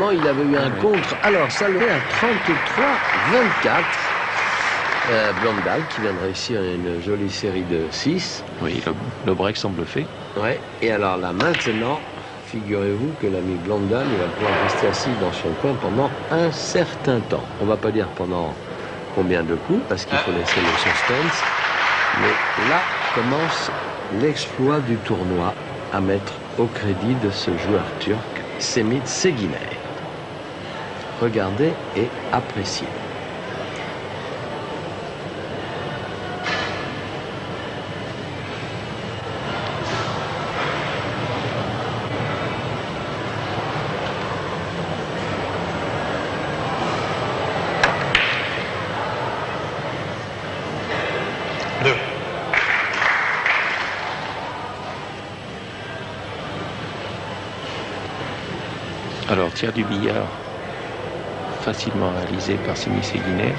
Il avait eu un contre. Alors, ça le fait à 33-24. Blondal qui vient de réussir une jolie série de 6. Oui, le break semble fait. Ouais. Et alors là, maintenant, figurez-vous que l'ami Blondal, il va pouvoir rester assis dans son coin pendant un certain temps. On va pas dire pendant combien de coups, parce qu'il faut laisser le suspense. Mais là commence l'exploit du tournoi à mettre au crédit de ce joueur turc, Semih Seginer. Regardez et appréciez. Alors, tir du billard facilement réalisé par Semih Seginer,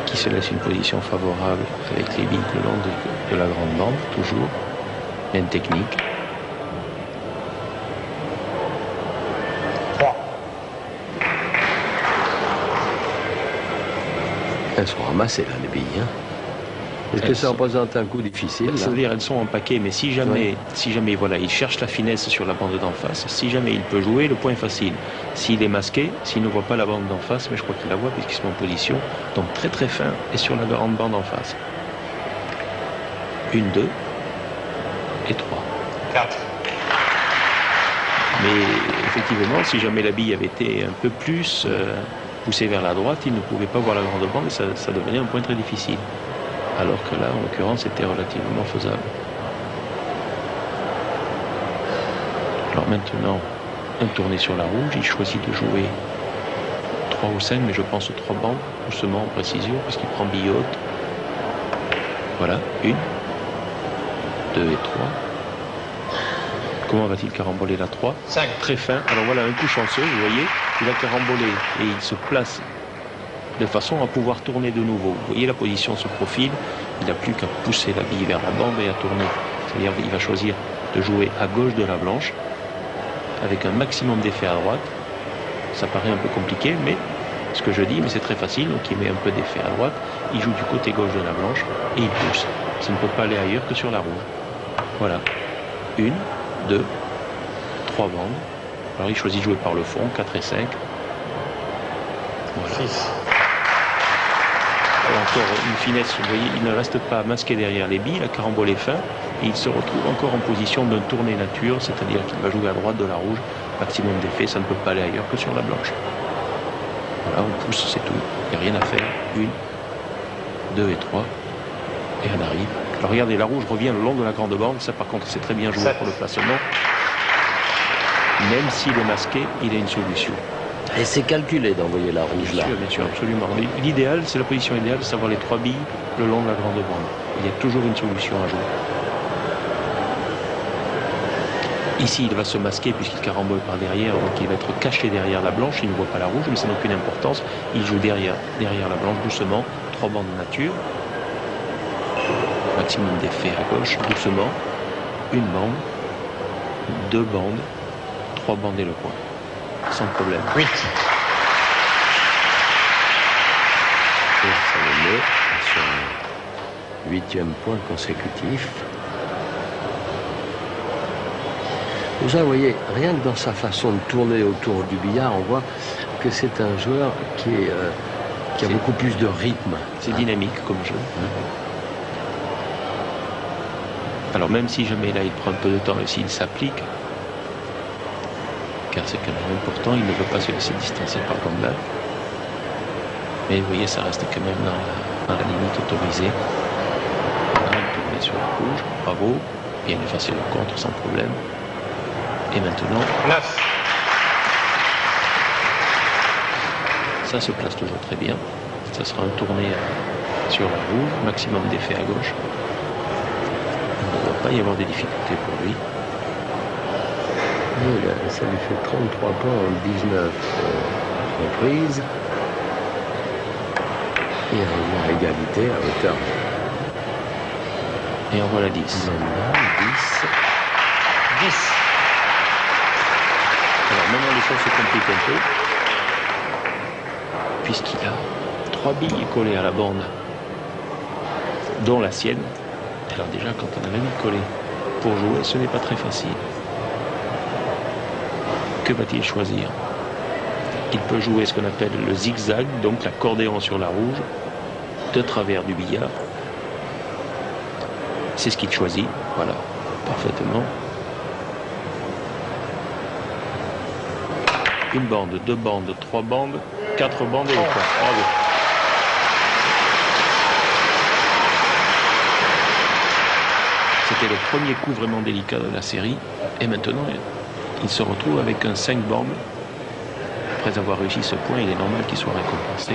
qui se laisse une position favorable avec les billes le long de la grande bande, toujours. Il y a une technique. 3. Elles sont ramassées là, les billes. Hein. Est-ce que ça représente un coup difficile? C'est-à-dire elles sont en paquet, mais si jamais voilà, il cherche la finesse sur la bande d'en face, si jamais il peut jouer, le point est facile. S'il est masqué, s'il ne voit pas la bande d'en face, mais je crois qu'il la voit puisqu'ils sont en position, donc très très fin et sur la grande bande en face. 1, 2 et 3. 4. Mais effectivement, si jamais la bille avait été un peu plus poussée vers la droite, il ne pouvait pas voir la grande bande et ça devenait un point très difficile. Alors que là, en l'occurrence, c'était relativement faisable. Alors maintenant, un tourné sur la rouge, il choisit de jouer 3 ou 5, mais je pense 3 bandes, doucement en précision, parce qu'il prend bille haute. Voilà, 1, 2 et 3. Comment va-t-il caramboler la 3? 5. Très fin. Alors voilà, un coup chanceux, vous voyez, il a carambolé et il se place de façon à pouvoir tourner de nouveau. Vous voyez, la position se profile, il n'a plus qu'à pousser la bille vers la bande et à tourner. C'est-à-dire qu'il va choisir de jouer à gauche de la blanche, avec un maximum d'effet à droite. Ça paraît un peu compliqué, mais ce que je dis, mais c'est très facile, donc il met un peu d'effet à droite, il joue du côté gauche de la blanche, et il pousse. Ça ne peut pas aller ailleurs que sur la rouge. Voilà. 1, 2, 3 bandes. Alors il choisit de jouer par le fond, 4 et 5. Voilà. 6. Encore une finesse, vous voyez, il ne reste pas masqué derrière les billes, la carambole est fin, et il se retrouve encore en position d'un tourné nature, c'est-à-dire qu'il va jouer à droite de la rouge, maximum d'effet, ça ne peut pas aller ailleurs que sur la blanche. Voilà, on pousse, c'est tout, il n'y a rien à faire. 1, 2 et 3, et on arrive. Alors regardez, la rouge revient le long de la grande bande, ça par contre c'est très bien joué 7. pour le placement. Même s'il est masqué, il a une solution. Et c'est calculé d'envoyer la rouge là. Bien sûr, absolument. L'idéal, c'est la position idéale, c'est d'avoir les 3 billes le long de la grande bande. Il y a toujours une solution à jouer. Ici, il va se masquer puisqu'il carambole par derrière, donc il va être caché derrière la blanche, il ne voit pas la rouge, mais ça n'a aucune importance. Il joue derrière la blanche, doucement, 3 bandes nature. Maximum d'effet à gauche, doucement. 1 bande, 2 bandes, 3 bandes et le point. Sans problème. 8. Et ça le met sur un 8e point consécutif. Déjà, vous voyez, rien que dans sa façon de tourner autour du billard, on voit que c'est un joueur qui a beaucoup plus de rythme. C'est dynamique comme jeu. Alors même si jamais là il prend un peu de temps et s'il s'applique, car c'est quand même important, il ne veut pas se laisser distancer par Blondal. Mais vous voyez, ça reste quand même dans la limite autorisée. Voilà, il tourne sur la rouge, bravo, bien effacer le contre sans problème. Et maintenant, 9. ça se place toujours très bien. Ça sera un tourné sur la rouge, maximum d'effet à gauche. Il ne doit pas y avoir des difficultés pour lui. Et ça lui fait 33 points en 19 reprises. Et on a égalité à hauteur. Et en voilà 10. 10. 10. Alors maintenant les situation se complique un peu, puisqu'il a 3 billes collées à la bande, dont la sienne. Alors déjà, quand on a la bille collée pour jouer, ce n'est pas très facile. Que va-t-il choisir? Il peut jouer ce qu'on appelle le zigzag, donc l'accordéon sur la rouge, de travers du billard. C'est ce qu'il choisit, voilà, parfaitement. Une bande, 2 bandes, 3 bandes, 4 bandes et le point. Bravo. C'était le premier coup vraiment délicat de la série. Et maintenant, il se retrouve avec un 5 bandes. Après avoir réussi ce point, il est normal qu'il soit récompensé.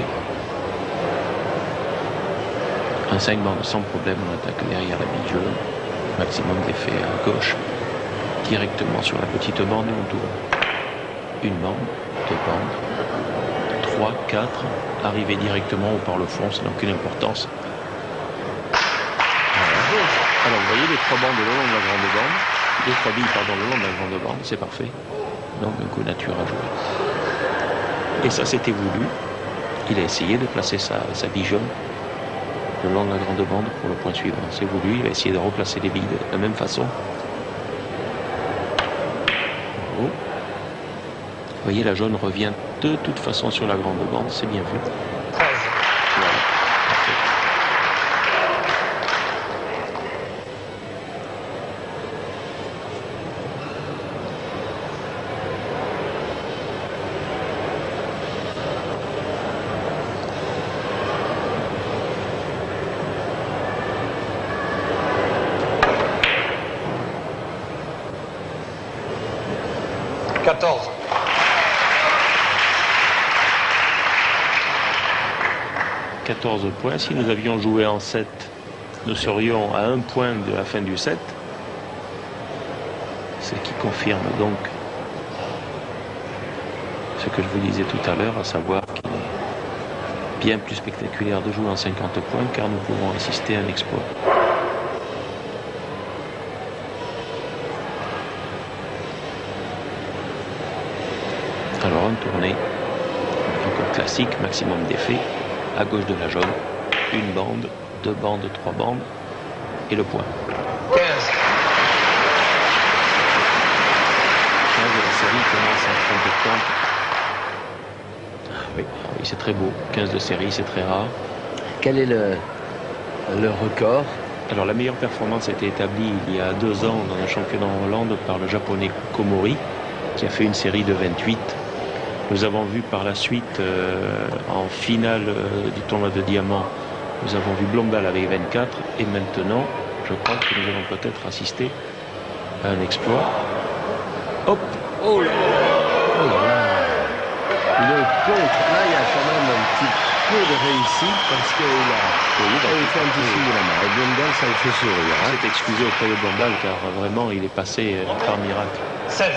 Un 5 bandes sans problème, on attaque derrière la bille jaune. Maximum d'effet à gauche. Directement sur la petite bande et on tourne. Une bande, 2 bandes, 3, 4, arriver directement ou par le fond, ça n'a aucune importance. Voilà. Alors vous voyez les 3 bandes le long de la grande bande, les 3 billes pardon le long de la grande bande, c'est parfait. Donc un coup nature à jouer. Et ça c'était voulu. Il a essayé de placer sa bille jaune le long de la grande bande pour le point suivant. C'est voulu, il va essayer de replacer les billes de la même façon. Bravo. Vous voyez, la jaune revient de toute façon sur la grande bande, c'est bien vu. 13. Voilà, parfait. « 14. 14 points. Si nous avions joué en 7, nous serions à 1 point de la fin du 7. Ce qui confirme donc ce que je vous disais tout à l'heure, à savoir qu'il est bien plus spectaculaire de jouer en 50 points car nous pouvons assister à un exploit. Alors, un tourné, encore classique, maximum d'effet. À gauche de la jaune, une bande, 2 bandes, 3 bandes, et le point. 15. 15 de la série commence à prendre de temps. Oui, c'est très beau. 15 de série, c'est très rare. Quel est le record? Alors la meilleure performance a été établie il y a 2 ans dans un championnat en Hollande par le japonais Komori, qui a fait une série de 28. Nous avons vu par la suite, en finale du tournoi de diamant, nous avons vu Blondal avec 24. Et maintenant, je crois que nous allons peut-être assister à un exploit. Hop! Oh là là! Oh là là! Le contre, là, il y a quand même un petit peu de réussite parce qu'il il fait un petit signe de la main. Et Blondal, ça le fait sourire. Il s'est excusé auprès de Blondal car vraiment, il est passé par miracle. 16.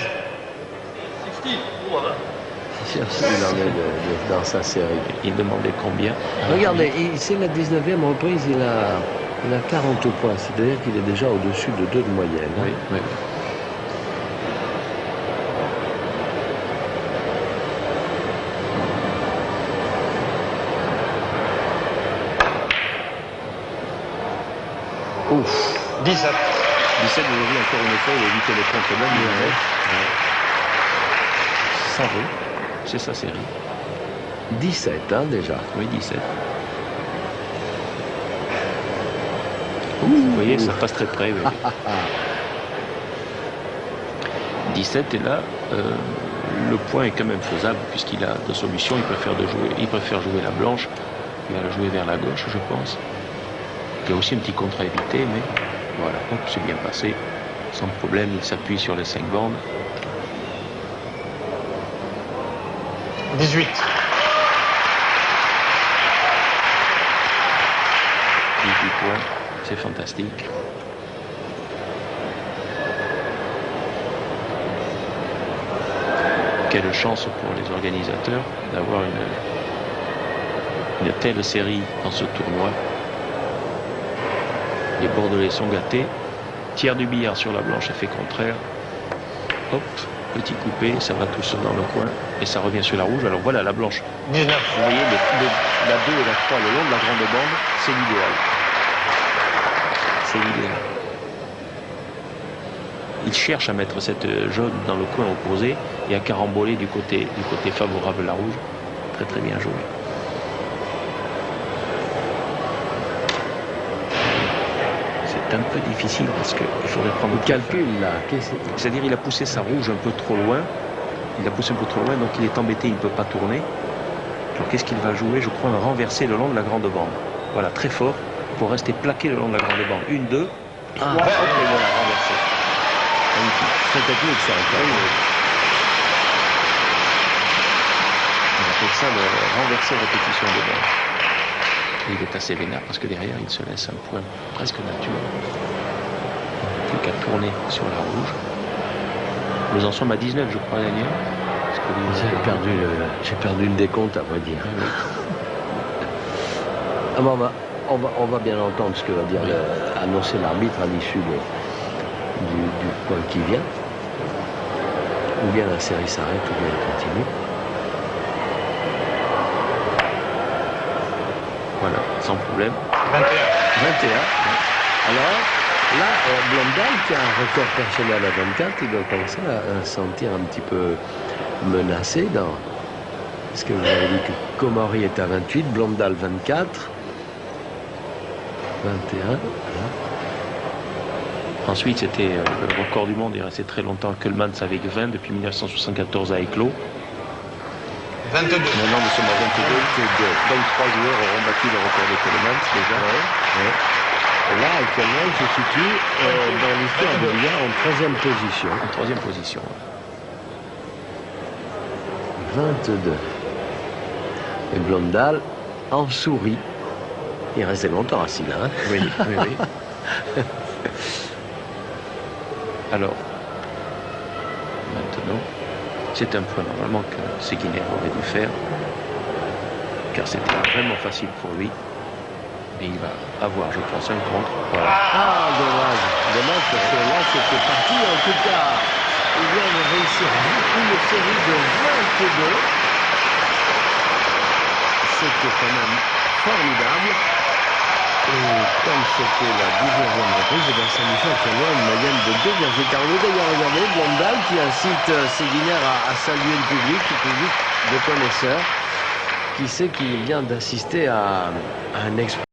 Il en est dans sa série. Il demandait combien. Regardez, c'est la 19e reprise, il a 40 points, c'est-à-dire qu'il est déjà au-dessus de 2 de moyenne. Oui, oui. Ouf! 17. 17, vous avez encore une fois, il a évité le contre même, mais ça vaut. C'est sa série. 17, hein, déjà. Oui, 17. Vous voyez, ça passe très près. Oui. 17, et là, le point est quand même faisable, puisqu'il a 2 solutions. Il préfère jouer la blanche. Il va la jouer vers la gauche, je pense. Il y a aussi un petit contre à éviter, mais voilà, donc c'est bien passé. Sans problème, il s'appuie sur les 5 bandes. 18. 18 points, c'est fantastique. Quelle chance pour les organisateurs d'avoir une telle série dans ce tournoi. Les Bordelais sont gâtés. Tiers du billard sur la blanche, effet contraire. Hop, petit coupé, ça va tout seul dans le coin et ça revient sur la rouge. Alors voilà la blanche. 19. Vous voyez, la 2 et la 3 le long de la grande bande, c'est l'idéal. C'est l'idéal. Il cherche à mettre cette jaune dans le coin opposé et à caramboler du côté favorable à la rouge. Très très bien joué. C'est un peu difficile parce qu'il faudrait prendre Le calcul là, c'est-à-dire il a poussé sa rouge un peu trop loin. Il a poussé un peu trop loin, donc il est embêté, il ne peut pas tourner. Alors qu'est-ce qu'il va jouer? Je crois un renversé le long de la grande bande. Voilà, très fort, pour rester plaqué le long de la grande bande. 1, 2, 3, hop, et voilà, renversé. Très technique ça encore. On appelle ça le renversé répétition de bande. Et il est assez vénère parce que derrière il se laisse un point presque nature. Plus qu'à tourner sur la rouge. Nous en sommes à 19 je crois Daniel. J'ai perdu le décompte à vrai dire. Oui. Ah bon, on va bien entendre ce que va dire annoncer l'arbitre à l'issue du point qui vient. Ou bien la série s'arrête ou bien elle continue. Voilà, sans problème. 21. 21. Alors, là, Blondal, qui a un record personnel à 24, il doit commencer à se sentir un petit peu menacé dans... Parce que vous avez dit que Comori est à 28, Blondal 24, 21. Voilà. Ensuite, c'était le record du monde, il restait très longtemps. Kuhlmann avec 20 depuis 1974 à éclos. 22. Maintenant, nous sommes à 22. Donc, 3 joueurs auront battu le record de Kuhlmann déjà. Ouais. Et là, actuellement, il se situe dans l'histoire de billard en 3e position. En 3e position. 22. Et Blondal en sourit. Il restait longtemps assis là. Hein. Oui, oui, oui. Alors, maintenant, c'est un point normalement que Seguiner aurait dû faire, car c'était vraiment facile pour lui. Et il va avoir, je pense, un contre. Voilà. Ah, dommage. Dommage parce que là, c'était parti. En tout cas, il vient de réussir une série de 22. C'était quand même formidable. Et comme c'était la 19e reprise, ça nous fait actuellement une moyenne de 2,42. D'ailleurs, regardez, Blondal qui incite Seguiner à saluer le public de connaisseurs, qui sait qu'il vient d'assister à un exploit.